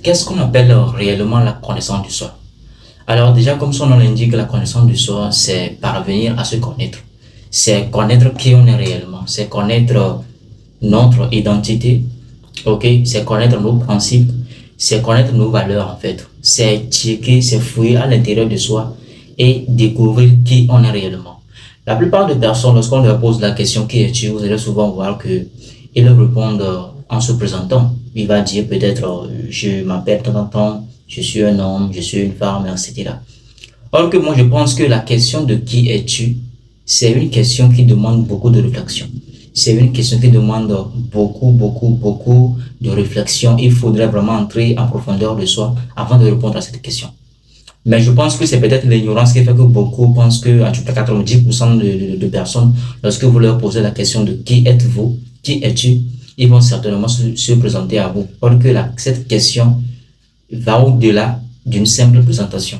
qu'est-ce qu'on appelle réellement la connaissance du soi? Alors déjà, comme son nom l'indique, la connaissance du soi, c'est parvenir à se connaître. C'est connaître qui on est réellement. C'est connaître notre identité, ok? C'est connaître nos principes. C'est connaître nos valeurs, en fait. C'est checker, c'est fouiller à l'intérieur de soi et découvrir qui on est réellement. La plupart des personnes, lorsqu'on leur pose la question qui es-tu, vous allez souvent voir que ils répondent en se présentant. Il va dire peut-être je m'appelle tant, tant, tant, je suis un homme, je suis une femme, etc. Or que moi je pense que la question de qui es-tu, c'est une question qui demande beaucoup de réflexion. C'est une question qui demande beaucoup de réflexion. Il faudrait vraiment entrer en profondeur de soi avant de répondre à cette question. Mais je pense que c'est peut-être l'ignorance qui fait que beaucoup pensent que, en tout cas 90% de personnes, lorsque vous leur posez la question de qui êtes-vous, qui es-tu, ils vont certainement se présenter à vous. Or que cette question va au-delà d'une simple présentation.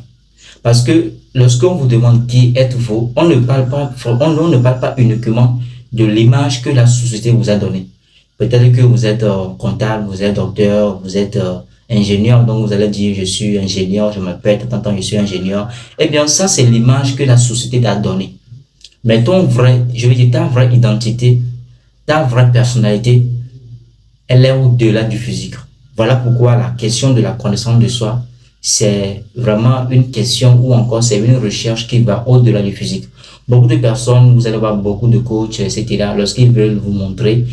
Parce que lorsqu'on vous demande qui êtes-vous, on ne parle pas uniquement de l'image que la société vous a donnée. Peut-être que vous êtes comptable, vous êtes docteur, vous êtes ingénieur, donc vous allez dire je suis ingénieur, je m'appelle, tant, je suis ingénieur. Eh bien, ça, c'est l'image que la société t'a donnée. Mais ton vrai, je veux dire, ta vraie identité, ta vraie personnalité, elle est au-delà du physique. Voilà pourquoi la question de la connaissance de soi, c'est vraiment une question ou encore c'est une recherche qui va au-delà du physique. Beaucoup de personnes, vous allez voir beaucoup de coachs, etc., lorsqu'ils veulent vous montrer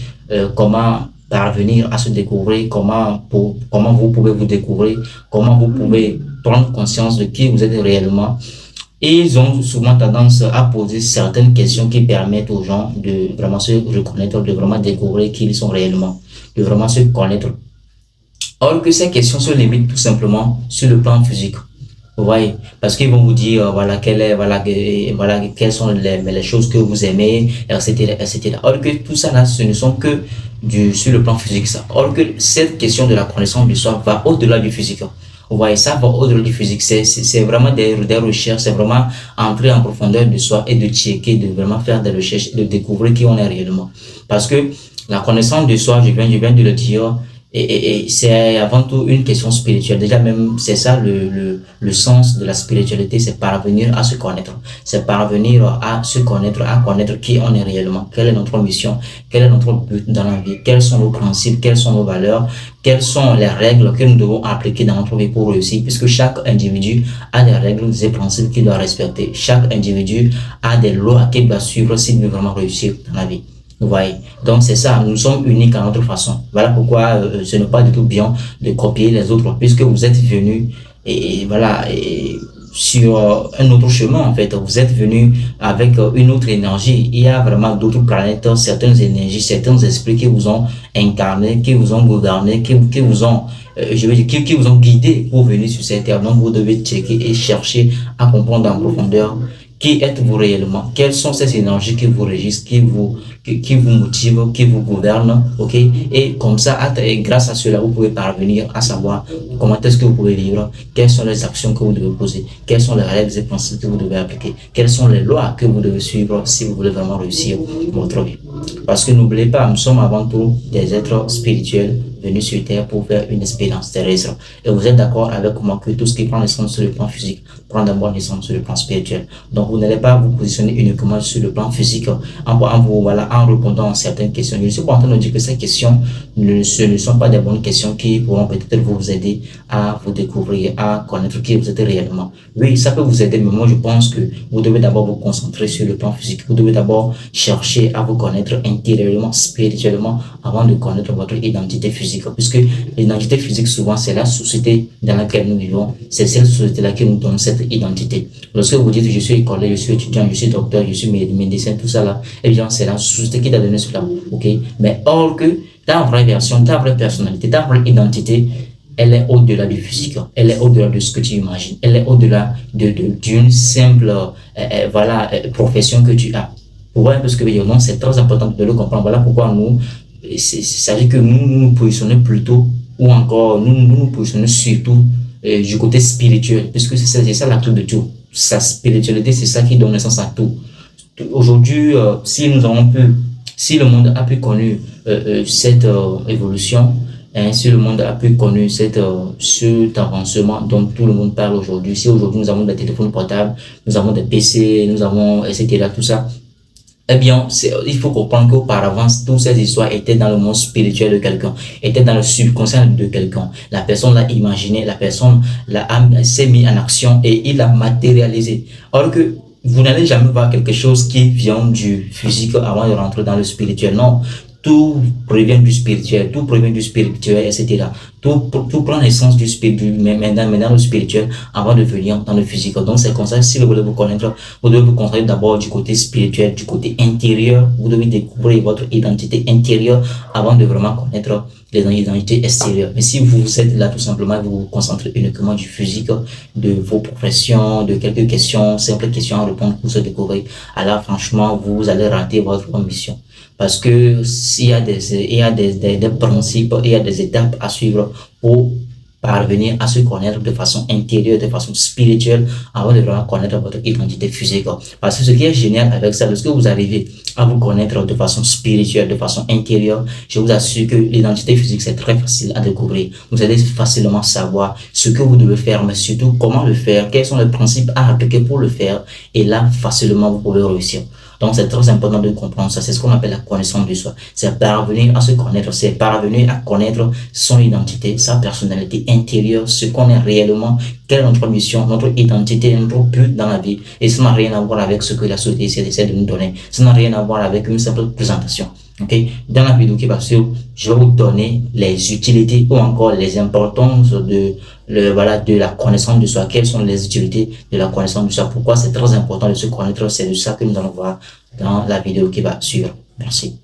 comment parvenir à se découvrir, comment vous pouvez vous découvrir, comment vous pouvez prendre conscience de qui vous êtes réellement. Et ils ont souvent tendance à poser certaines questions qui permettent aux gens de vraiment se reconnaître, de vraiment découvrir qui ils sont réellement, de vraiment se connaître. Or que ces questions se limitent tout simplement sur le plan physique. Vous voyez, parce qu'ils vont vous dire, voilà, voilà, quelles sont les choses que vous aimez, etc., etc. Or que tout ça là, ce ne sont que sur le plan physique, ça. Or que cette question de la connaissance du soi va au-delà du physique. Vous voyez, ça va au-delà du physique. C'est vraiment des recherches, c'est vraiment entrer en profondeur de soi et de checker, de vraiment faire des recherches et de découvrir qui on est réellement. Parce que la connaissance de soi, je viens de le dire, et c'est avant tout une question spirituelle. Déjà même, c'est ça le sens de la spiritualité, c'est parvenir à se connaître. C'est parvenir à se connaître, à connaître qui on est réellement, quelle est notre mission, quel est notre but dans la vie, quels sont nos principes, quelles sont nos valeurs, quelles sont les règles que nous devons appliquer dans notre vie pour réussir, puisque chaque individu a des règles, des principes qu'il doit respecter. Chaque individu a des lois qu'il doit suivre s'il veut vraiment réussir dans la vie. Vous voyez. Donc c'est ça, nous sommes uniques à notre façon. Voilà pourquoi ce n'est pas du tout bien de copier les autres, puisque vous êtes venus et voilà et sur un autre chemin en fait. Vous êtes venus avec une autre énergie. Il y a vraiment d'autres planètes, certaines énergies, certains esprits qui vous ont incarné, qui vous ont gouverné, qui vous ont je veux dire, qui vous ont guidé pour venir sur cette terre. Donc vous devez checker et chercher à comprendre en profondeur qui êtes-vous réellement? Quelles sont ces énergies qui vous régissent, qui vous motivent, qui vous gouvernent, ok? Et comme ça, et grâce à cela, vous pouvez parvenir à savoir comment est-ce que vous pouvez vivre, quelles sont les actions que vous devez poser, quelles sont les règles et principes que vous devez appliquer, quelles sont les lois que vous devez suivre si vous voulez vraiment réussir votre vie. Parce que n'oubliez pas, nous sommes avant tout des êtres spirituels venus sur Terre pour faire une expérience terrestre. Et vous êtes d'accord avec moi que tout ce qui prend naissance sur le plan physique prend d'abord naissance sur le plan spirituel. Donc vous n'allez pas vous positionner uniquement sur le plan physique en répondant à certaines questions. Je ne suis pas en train de dire que ces questions ce ne sont pas des bonnes questions qui pourront peut-être vous aider à vous découvrir, à connaître qui vous êtes réellement. Oui, ça peut vous aider, mais moi je pense que vous devez d'abord vous concentrer sur le plan physique. Vous devez d'abord chercher à vous connaître intérieurement, spirituellement, avant de connaître votre identité physique. Puisque l'identité physique, souvent, c'est la société dans laquelle nous vivons. C'est cette société-là qui nous donne cette identité. Lorsque vous dites je suis écolier, je suis étudiant, je suis docteur, je suis médecin, tout ça là, eh bien, c'est la société qui t'a donné cela. Ok? Mais or que ta vraie version, ta vraie personnalité, ta vraie identité, elle est au-delà du physique, elle est au-delà de ce que tu imagines, elle est au-delà d'une simple profession que tu as. Vous voyez un peu ce que je veux dire? Donc c'est très important de le comprendre. Voilà pourquoi ça veut dire que nous positionnons plutôt, ou encore nous positionnons surtout du côté spirituel, puisque c'est ça la clé de tout. Sa spiritualité, c'est ça qui donne naissance à tout. Aujourd'hui, si le monde a pu connaître cette évolution, ainsi le monde a pu connaître cet avancement dont tout le monde parle aujourd'hui. Si aujourd'hui nous avons des téléphones portables, nous avons des PC, nous avons, etc., tout ça, eh bien, il faut comprendre qu'auparavant, toutes ces histoires étaient dans le monde spirituel de quelqu'un, étaient dans le subconscient de quelqu'un. La personne l'a imaginé, la personne s'est mise en action et il l'a matérialisé. Or que vous n'allez jamais voir quelque chose qui vient du physique avant de rentrer dans le spirituel. Non. Tout provient du spirituel, etc. Tout prend l'essence du spirituel, mais dans le spirituel avant de venir dans le physique. Donc c'est comme ça, si vous voulez vous connaître, vous devez vous concentrer d'abord du côté spirituel, du côté intérieur. Vous devez découvrir votre identité intérieure avant de vraiment connaître les identités extérieures. Mais si vous êtes là tout simplement, vous vous concentrez uniquement du physique, de vos professions, de quelques questions, simples questions à répondre pour se découvrir, alors franchement, vous allez rater votre mission. Parce que il y a des principes, il y a des étapes à suivre pour parvenir à se connaître de façon intérieure, de façon spirituelle, avant de vraiment connaître votre identité physique. Parce que ce qui est génial avec ça, lorsque vous arrivez à vous connaître de façon spirituelle, de façon intérieure, je vous assure que l'identité physique, c'est très facile à découvrir. Vous allez facilement savoir ce que vous devez faire, mais surtout comment le faire, quels sont les principes à appliquer pour le faire, et là, facilement, vous pouvez réussir. Donc, c'est très important de comprendre ça. C'est ce qu'on appelle la connaissance de soi. C'est parvenir à se connaître. C'est parvenir à connaître son identité, sa personnalité intérieure, ce qu'on est réellement, quelle est notre mission, notre identité, notre but dans la vie. Et ça n'a rien à voir avec ce que la société essaie de nous donner. Ça n'a rien à voir avec une simple présentation. Okay? Dans la vidéo qui va suivre, je vais vous donner les utilités ou encore les importances de la connaissance de soi. Quelles sont les utilités de la connaissance de soi? Pourquoi c'est très important de se connaître? C'est de ça que nous allons voir dans la vidéo qui va suivre. Merci.